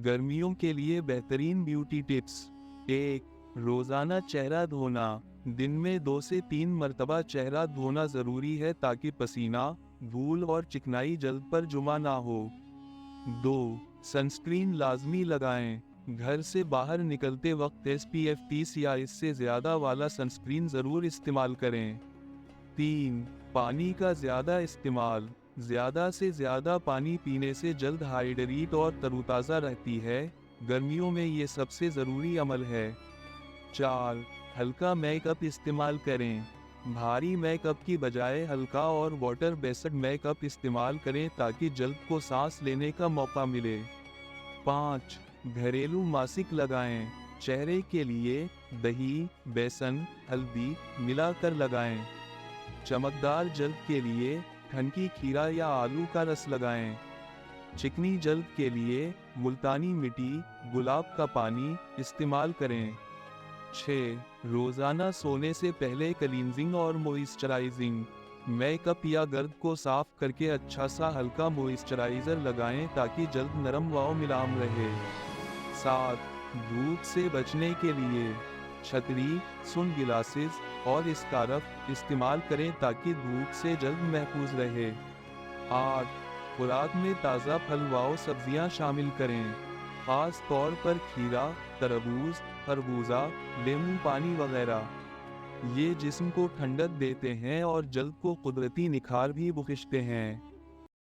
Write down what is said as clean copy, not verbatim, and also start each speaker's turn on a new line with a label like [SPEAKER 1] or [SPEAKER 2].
[SPEAKER 1] गर्मियों के लिए बेहतरीन ब्यूटी टिप्स। 1. रोज़ाना चेहरा धोना। दिन में 2 से 3 मरतबा चेहरा धोना ज़रूरी है ताकि पसीना, धूल और चिकनाई जल्द पर जमा ना हो। 2. सनस्क्रीन लाजमी लगाएं। घर से बाहर निकलते वक्त SPF 30 या इससे ज़्यादा वाला सनस्क्रीन ज़रूर इस्तेमाल करें। 3. पानी का ज़्यादा इस्तेमाल। ज़्यादा से ज़्यादा पानी पीने से जल्द हाइड्रेट और तरोताज़ा रहती है। गर्मियों में ये सबसे ज़रूरी अमल है। 4. हल्का मेकअप इस्तेमाल करें। भारी मेकअप की बजाय हल्का और वाटर बेस्ड मेकअप इस्तेमाल करें ताकि जल्द को सांस लेने का मौका मिले। 5. घरेलू मास्क लगाएं। चेहरे के लिए दही, बेसन, हल्दी मिलाकर लगाएं। चमकदार जल्द के लिए ठंडी खीरा या आलू का रस लगाएं। चिकनी जल्द के लिए मुल्तानी मिट्टी, गुलाब का पानी इस्तेमाल करें। 6. रोज़ाना सोने से पहले क्लींजिंग और मॉइस्चराइजिंग। मेकअप या गर्द को साफ करके अच्छा सा हल्का मॉइस्चराइज़र लगाएं ताकि जल्द नरम व मुलायम रहे। 7. धूप से बचने के लिए छतरी, सन ग्लासेस और स्कार्फ इस्तेमाल करें ताकि धूप से जल्द महफूज रहे। 8. खुराक में ताज़ा फल व सब्जियां शामिल करें, खास तौर पर खीरा, तरबूज, खरबूजा, नींबू पानी वगैरह। ये जिस्म को ठंडक देते हैं और जल्द को कुदरती निखार भी बख्शते हैं।